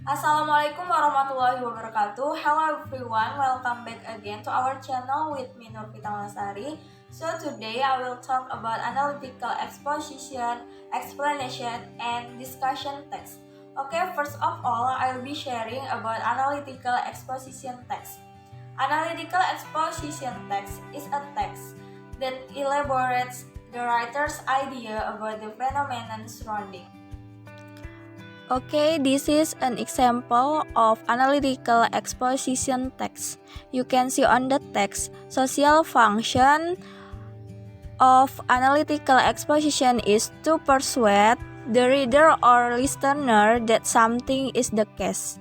Assalamualaikum warahmatullahi wabarakatuh. Hello everyone, welcome back again to our channel with me Nurfita Malasari. So today I will talk about analytical exposition, explanation, and discussion text. Okay, first of all, I'll be sharing about analytical exposition text. Analytical exposition text is a text that elaborates the writer's idea about the phenomenon surrounding. Okay, this is an example of analytical exposition text. You can see on the text, social function of analytical exposition is to persuade the reader or listener that something is the case.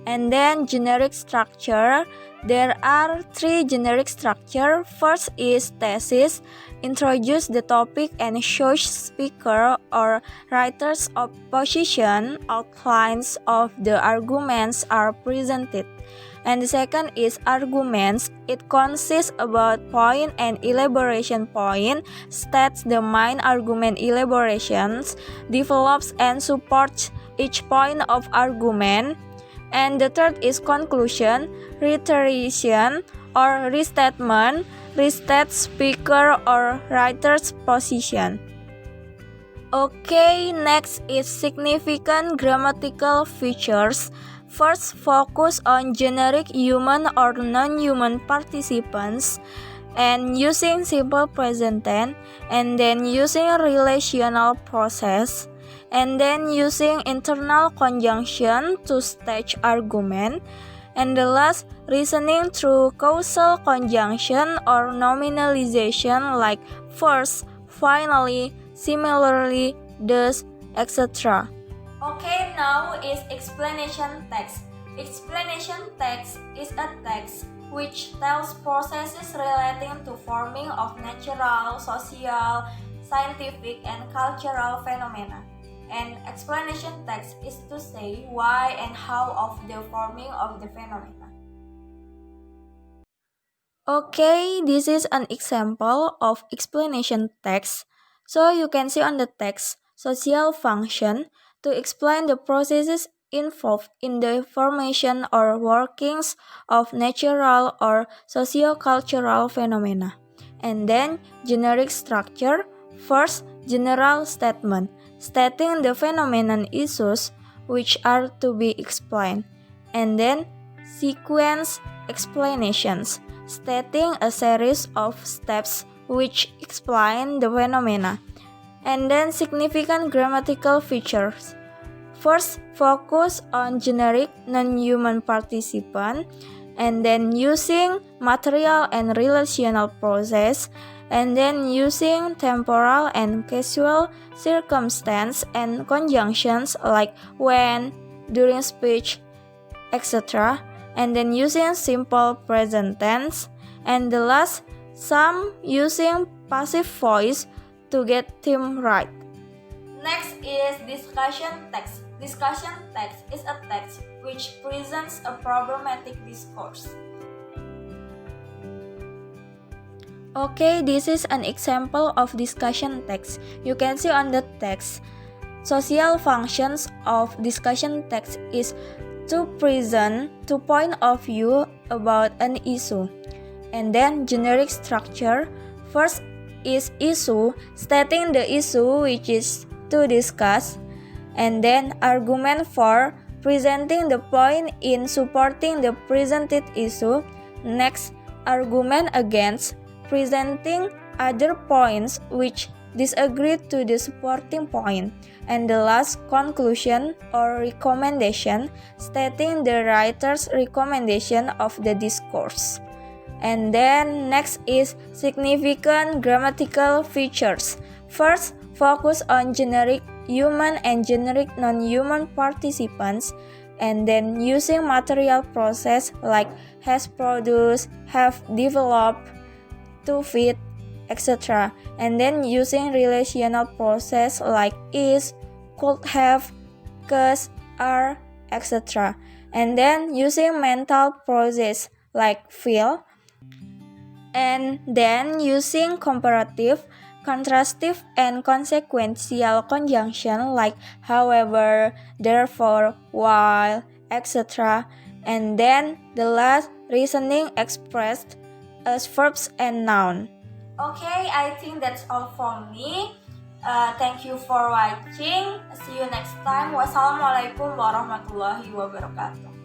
And then generic structure, there are three generic structure. First is thesis, introduce the topic and shows speaker or writer's opposition, outlines of the arguments are presented. And the second is arguments. It consists about point and elaboration point, states the main argument elaborations, develops and supports each point of argument. And the third is conclusion, reiteration or restatement, restates speaker or writer's position. Okay, next is significant grammatical features. First, focus on generic human or non-human participants and using simple present tense, and then using relational process, and then using internal conjunction to stage argument, and the last, reasoning through causal conjunction or nominalization like first, finally, similarly, thus, etc. Okay, now is explanation text. Explanation text is a text which tells processes relating to forming of natural, social, scientific, and cultural phenomena. And explanation text is to say why and how of the forming of the phenomena. Okay, this is an example of explanation text. So you can see on the text, social function, to explain the processes involved in the formation or workings of natural or socio-cultural phenomena. And then generic structure, first general statement, stating the phenomenon issues which are to be explained. And then sequence explanations, stating a series of steps which explain the phenomena. And then significant grammatical features. First, focus on generic non-human participant, and then using material and relational process, and then using temporal and casual circumstance and conjunctions like when, during speech, etc. And then using simple present tense, and the last, some using passive voice to get theme right. Next is discussion text. Discussion text is a text which presents a problematic discourse. Okay, this is an example of discussion text. You can see on the text, social functions of discussion text is to present two point of view about an issue. And then generic structure, first is issue, stating the issue which is to discuss, and then argument for presenting the point in supporting the presented issue. Next, argument against, presenting other points which disagree to the supporting point. And the last, conclusion or recommendation, stating the writer's recommendation of the discourse. And then next is significant grammatical features. First, focus on generic human and generic non-human participants, and then using material process like has produced, have developed, to fit, etc. And then using relational process like is, could have, cause, are, etc. And then using mental process like feel, and then using comparative, contrastive and consequential conjunction like however, therefore, while, etc. And then the last reasoning expressed as verbs and noun. Okay, I think that's all from me. Thank you for watching. See you next time. Wassalamualaikum warahmatullahi wabarakatuh.